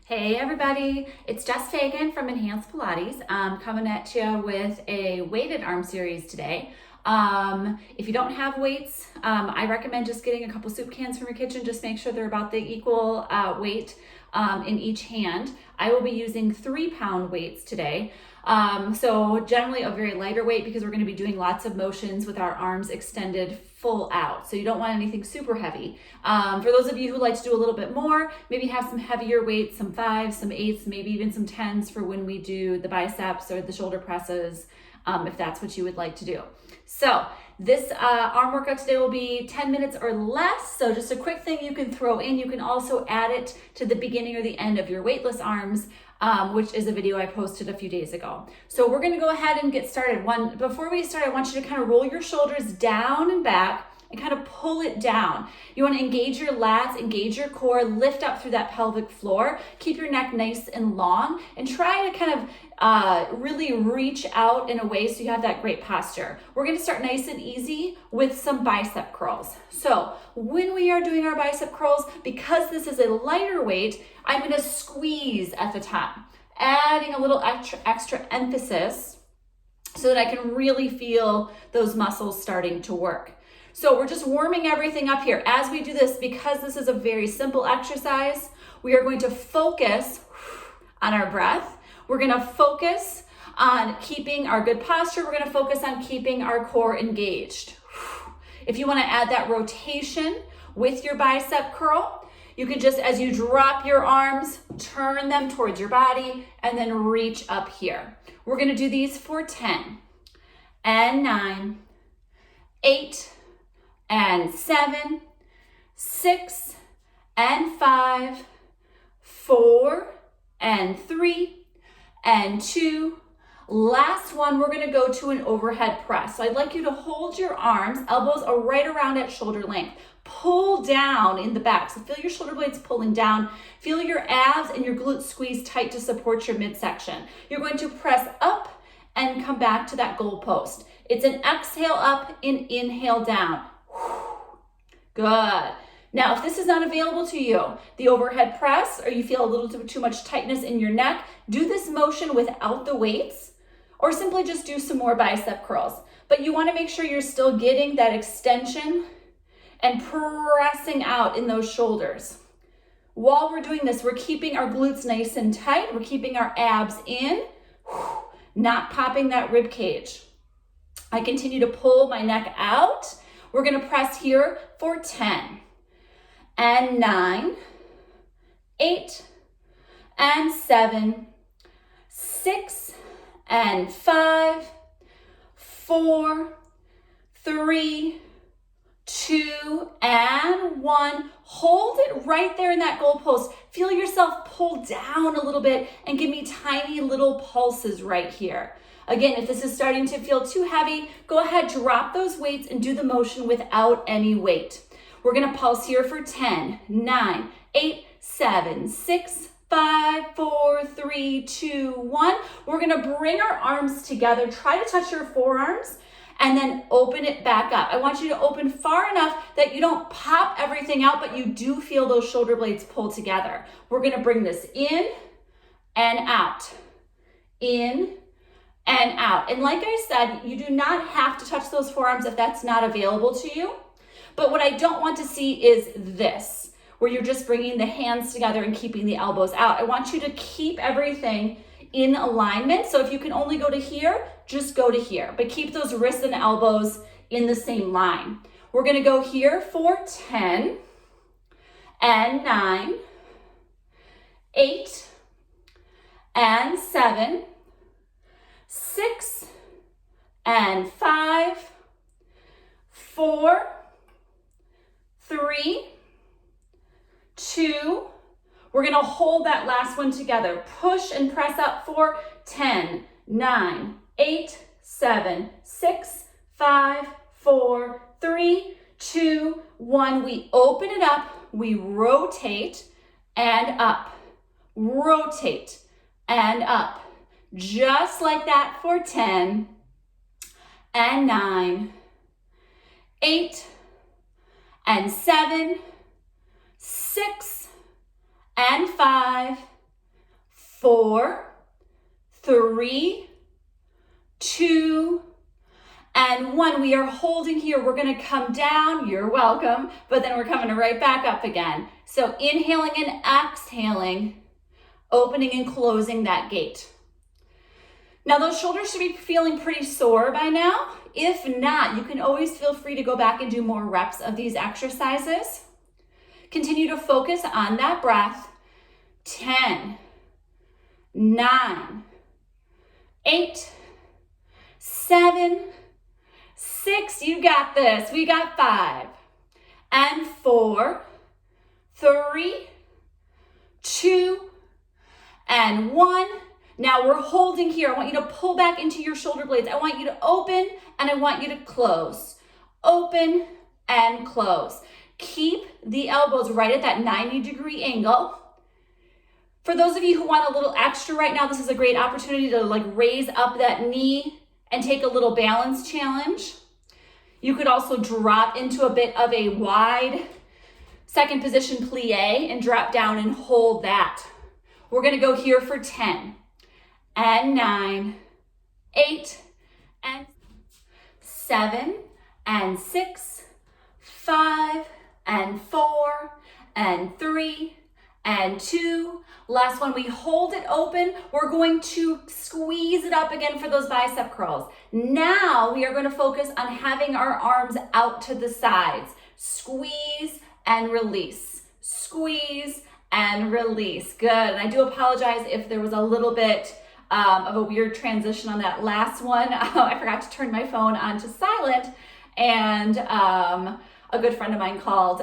Hey everybody, it's Jess Fagan from Enhanced Pilates. I'm coming at you with a weighted arm series today. If you don't have weights, I recommend just getting a couple soup cans from your kitchen. Just make sure they're about the equal weight in each hand. I will be using 3-pound weights today. So generally a very lighter weight because we're going to be doing lots of motions with our arms extended full out. So you don't want anything super heavy. For those of you who like to do a little bit more, maybe have some heavier weights, some 5s, some 8s, maybe even some 10s for when we do the biceps or the shoulder presses, if that's what you would like to do. So this arm workout today will be 10 minutes or less. So just a quick thing you can throw in. You can also add it to the beginning or the end of your weightless arms, which is a video I posted a few days ago. So we're gonna go ahead and get started. Before we start, I want you to kind of roll your shoulders down and back and kind of pull it down. You want to engage your lats, engage your core, lift up through that pelvic floor, keep your neck nice and long, and try to kind of really reach out in a way so you have that great posture. We're going to start nice and easy with some bicep curls. So when we are doing our bicep curls, because this is a lighter weight, I'm going to squeeze at the top, adding a little extra emphasis so that I can really feel those muscles starting to work. So we're just warming everything up here. As we do this, because this is a very simple exercise, we are going to focus on our breath. We're gonna focus on keeping our good posture. We're gonna focus on keeping our core engaged. If you wanna add that rotation with your bicep curl, you can just, as you drop your arms, turn them towards your body and then reach up here. We're gonna do these for 10 and 9, 8, and 7, 6, and 5, 4, and 3, and 2. Last one, we're gonna go to an overhead press. So I'd like you to hold your arms, elbows are right around at shoulder length. Pull down in the back. So feel your shoulder blades pulling down. Feel your abs and your glutes squeeze tight to support your midsection. You're going to press up and come back to that goal post. It's an exhale up and inhale down. Good. Now, if this is not available to you, the overhead press, or you feel a little too much tightness in your neck, do this motion without the weights, or simply just do some more bicep curls. But you want to make sure you're still getting that extension and pressing out in those shoulders. While we're doing this, we're keeping our glutes nice and tight. We're keeping our abs in, not popping that rib cage. I continue to pull my neck out. We're gonna press here for 10 and 9, 8, and 7, 6, and 5, 4, 3, 2, and 1. Hold it right there in that goalpost. Feel yourself pull down a little bit and give me tiny little pulses right here. Again, if this is starting to feel too heavy, go ahead, drop those weights and do the motion without any weight. We're gonna pulse here for 10, 9, 8, 7, 6, 5, 4, 3, 2, 1. We're gonna bring our arms together. Try to touch your forearms and then open it back up. I want you to open far enough that you don't pop everything out, but you do feel those shoulder blades pull together. We're gonna bring this in and out, in and out. And like I said, you do not have to touch those forearms if that's not available to you. But what I don't want to see is this, where you're just bringing the hands together and keeping the elbows out. I want you to keep everything in alignment. So if you can only go to here, just go to here, but keep those wrists and elbows in the same line. We're gonna go here for 10 and 9, 8, and 7, 6, and 5, 4, 3, 2. We're gonna hold that last one together. Push and press up for 10, 9, 8, 7, 6, 5, 4, 3, 2, 1. We open it up, we rotate and up, rotate and up. Just like that for 10 and 9, 8, and 7, 6, and 5, 4, 3, 2, and 1. We are holding here. We're going to come down. You're welcome. But then we're coming right back up again. So inhaling and exhaling, opening and closing that gate. Now those shoulders should be feeling pretty sore by now. If not, you can always feel free to go back and do more reps of these exercises. Continue to focus on that breath. 10, 9, 8, 7, 6, you got this. We got 5, and 4, 3, 2, and 1. Now we're holding here. I want you to pull back into your shoulder blades. I want you to open and I want you to close. Open and close. Keep the elbows right at that 90-degree angle. For those of you who want a little extra right now, this is a great opportunity to raise up that knee and take a little balance challenge. You could also drop into a bit of a wide second position plie and drop down and hold that. We're gonna go here for 10 and 9, 8 and 7 and 6, 5 and 4 and 3 and 2. Last one, we hold it open. We're going to squeeze it up again for those bicep curls. Now we are going to focus on having our arms out to the sides. Squeeze and release. Squeeze and release. Good. And I do apologize if there was a little bit of a weird transition on that last one. I forgot to turn my phone on to silent, and a good friend of mine called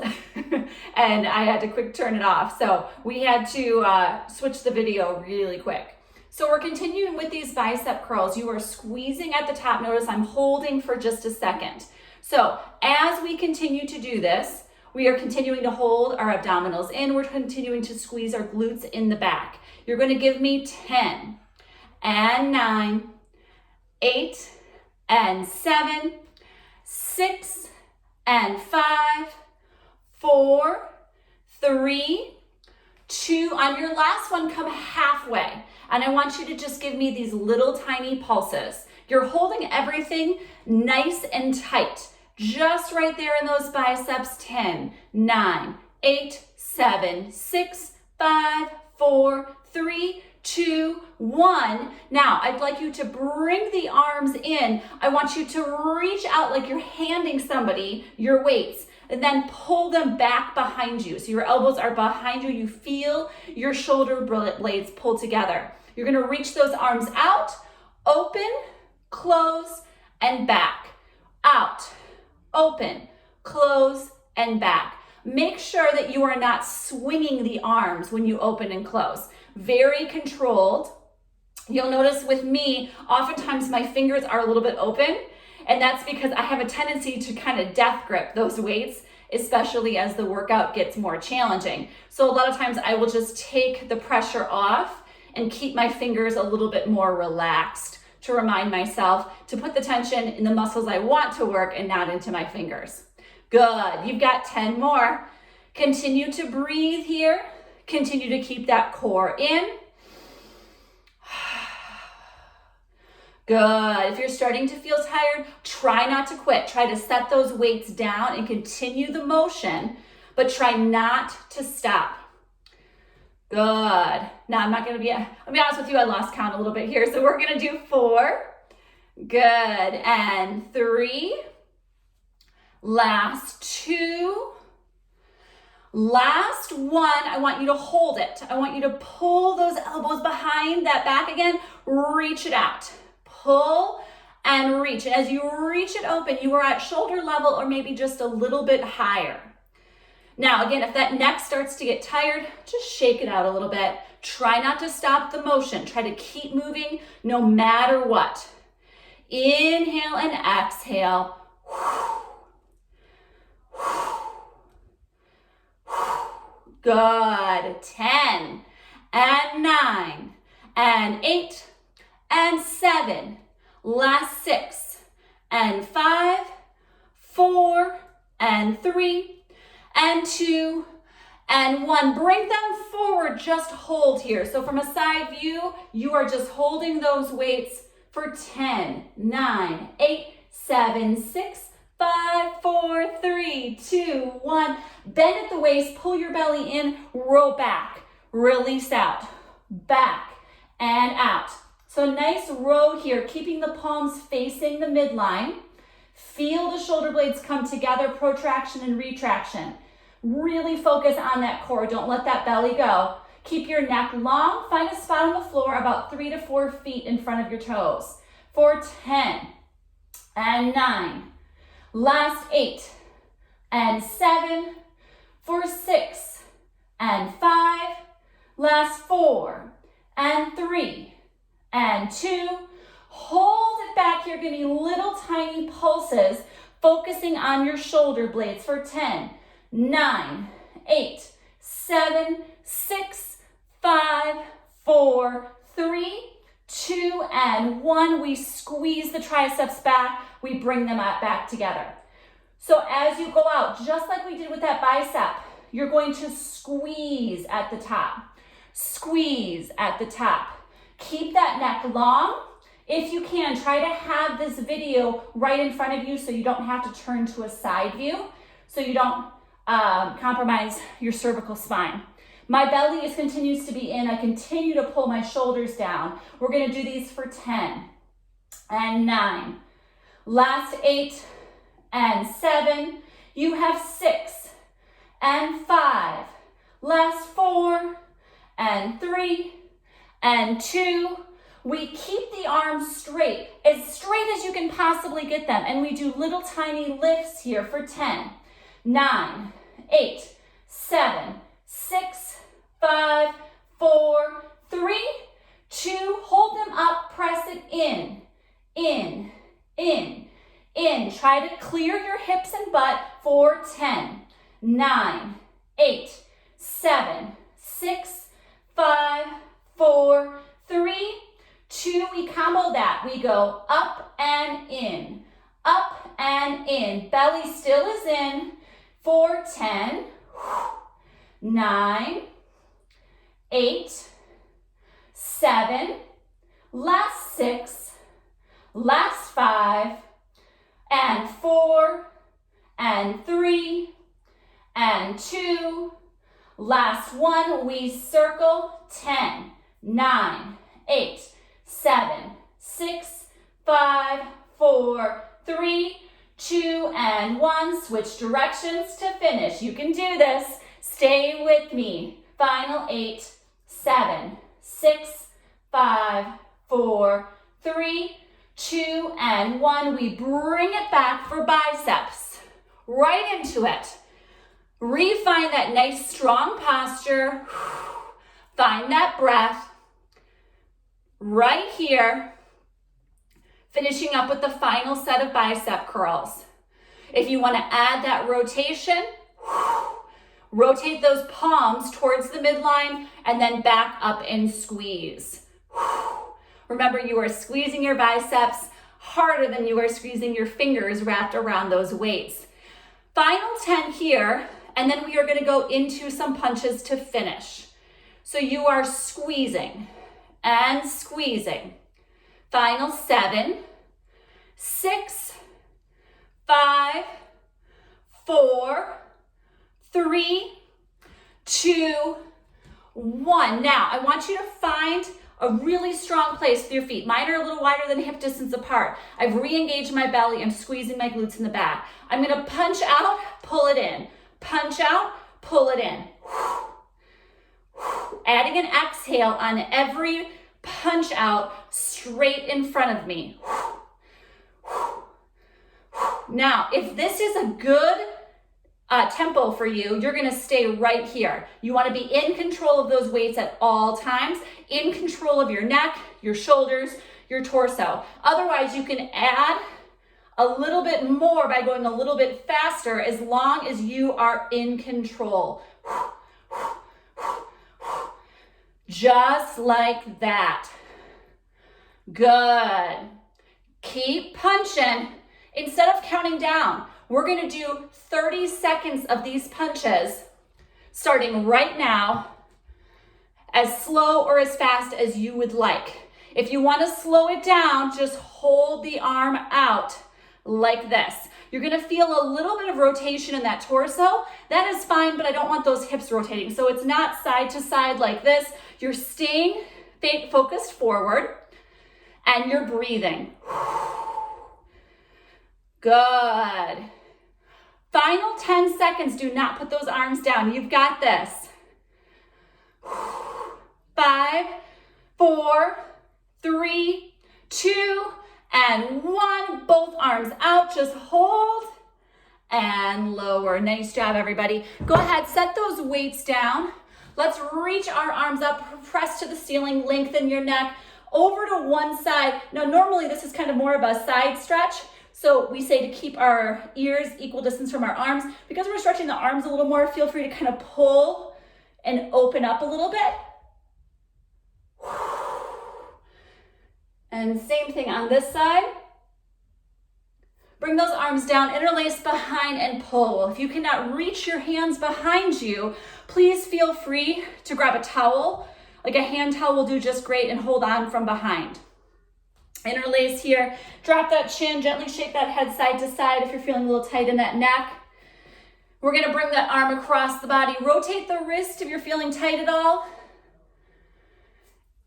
and I had to quick turn it off. So we had to switch the video really quick. So we're continuing with these bicep curls. You are squeezing at the top. Notice I'm holding for just a second. So as we continue to do this, we are continuing to hold our abdominals in. We're continuing to squeeze our glutes in the back. You're going to give me 10 and 9, 8 and 7, 6 and 5, 4, 3, 2. On your last one, come halfway. And I want you to just give me these little tiny pulses. You're holding everything nice and tight. Just right there in those biceps. 10, 9, 8, 7, 6, 5, 4, 3, 2, 1. Now, I'd like you to bring the arms in. I want you to reach out like you're handing somebody your weights, and then pull them back behind you. So your elbows are behind you. You feel your shoulder blades pull together. You're going to reach those arms out, open, close, and back. Out, open, close, and back. Make sure that you are not swinging the arms when you open and close. Very controlled. You'll notice with me, oftentimes my fingers are a little bit open, and that's because I have a tendency to kind of death grip those weights, especially as the workout gets more challenging. So a lot of times I will just take the pressure off and keep my fingers a little bit more relaxed to remind myself to put the tension in the muscles I want to work and not into my fingers. Good. You've got 10 more. Continue to breathe here. Continue to keep that core in. Good. If you're starting to feel tired, try not to quit. Try to set those weights down and continue the motion, but try not to stop. Good. Now I'll be honest with you, I lost count a little bit here. So we're going to do 4. Good. And 3. Last 2. Last 1, I want you to hold it. I want you to pull those elbows behind that back again. Reach it out. Pull and reach. And as you reach it open, you are at shoulder level or maybe just a little bit higher. Now, again, if that neck starts to get tired, just shake it out a little bit. Try not to stop the motion. Try to keep moving no matter what. Inhale and exhale. Good. 10 and 9 and 8 and 7. Last 6 and 5, 4 and 3 and 2 and 1. Bring them forward, just hold here. So from a side view, you are just holding those weights for 10, 9, 8, 7, 6, 5, 4, 3, 2, 1. Bend at the waist, pull your belly in, roll back, release out, back and out. So nice row here, keeping the palms facing the midline. Feel the shoulder blades come together, protraction and retraction. Really focus on that core. Don't let that belly go. Keep your neck long. Find a spot on the floor about 3 to 4 feet in front of your toes. For 10 and 9. Last 8 and 7. For 6 and 5. Last 4 and 3 and 2. Hold it back here. Give me little tiny pulses, focusing on your shoulder blades for 10, 9, 8, 7, 6, 5, 4, 3, 2, and 1. We squeeze the triceps back. We bring them back together. So as you go out, just like we did with that bicep, you're going to squeeze at the top. Squeeze at the top. Keep that neck long. If you can, try to have this video right in front of you so you don't have to turn to a side view, so you don't compromise your cervical spine. My belly continues to be in. I continue to pull my shoulders down. We're going to do these for 10 and 9. Last 8 and 7. You have 6 and 5. Last 4 and 3 and 2. We keep the arms straight as you can possibly get them. And we do little tiny lifts here for 10, 9, 8, 7, 6, 5, 4, 3, 2. Hold them up, press it in, in, in, in. Try to clear your hips and butt for 10, 9, 8, 7, 6, 5, 4, 3, 2, we combo that. We go up and in, belly still is in, for 10, 9, 8, 7, last 6, last 5, and 4, and 3, and 2, last 1, we circle, 10, 9, 8, 7, 6, 5, 4, 3, 2, and 1. Switch directions to finish. You can do this. Stay with me. Final 8, 7, 6, 5, 4, 3, 2, and 1. We bring it back for biceps. Right into it. Refine that nice strong posture. Find that breath. Right here, finishing up with the final set of bicep curls. If you want to add that rotation, rotate those palms towards the midline and then back up and squeeze. Remember, you are squeezing your biceps harder than you are squeezing your fingers wrapped around those weights. Final 10 here, and then we are going to go into some punches to finish. So you are squeezing and squeezing. Final 7, 6, 5, 4, 3, 2, 1. Now, I want you to find a really strong place with your feet. Mine are a little wider than hip distance apart. I've re-engaged my belly. I'm squeezing my glutes in the back. I'm going to punch out, pull it in. Punch out, pull it in. Adding an exhale on every punch out straight in front of me. Now, if this is a good tempo for you, you're going to stay right here. You want to be in control of those weights at all times, in control of your neck, your shoulders, your torso. Otherwise, you can add a little bit more by going a little bit faster as long as you are in control. Just like that. Good. Keep punching. Instead of counting down, we're going to do 30 seconds of these punches. starting right now, as slow or as fast as you would like. If you want to slow it down, just hold the arm out like this. You're going to feel a little bit of rotation in that torso. That is fine, but I don't want those hips rotating. So it's not side to side like this. You're staying focused forward and you're breathing. Good. Final 10 seconds. Do not put those arms down. You've got this. 5, 4, 3, 2, and 1. Both arms out. Just hold and lower. Nice job, everybody. Go ahead, set those weights down. Let's reach our arms up, press to the ceiling, lengthen your neck over to one side. Now, normally this is kind of more of a side stretch. So we say to keep our ears equal distance from our arms. Because we're stretching the arms a little more, feel free to kind of pull and open up a little bit. And same thing on this side. Bring those arms down, interlace behind and pull. If you cannot reach your hands behind you, please feel free to grab a towel. Like a hand towel will do just great, and hold on from behind. Interlace here, drop that chin, gently shake that head side to side if you're feeling a little tight in that neck. We're gonna bring that arm across the body. Rotate the wrist if you're feeling tight at all.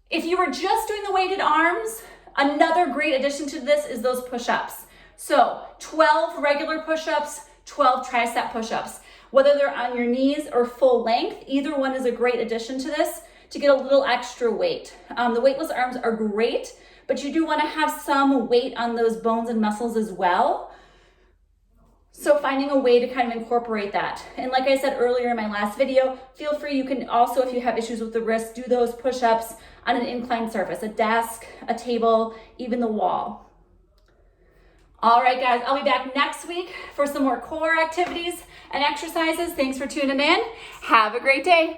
If you were just doing the weighted arms, another great addition to this is those push-ups. So 12 regular push-ups, 12 tricep push-ups. Whether they're on your knees or full length, either one is a great addition to this to get a little extra weight. The weightless arms are great, but you do want to have some weight on those bones and muscles as well. So finding a way to kind of incorporate that. And like I said earlier in my last video, feel free, you can also, if you have issues with the wrist, do those push-ups on an inclined surface, a desk, a table, even the wall. All right, guys, I'll be back next week for some more core activities and exercises. Thanks for tuning in. Have a great day.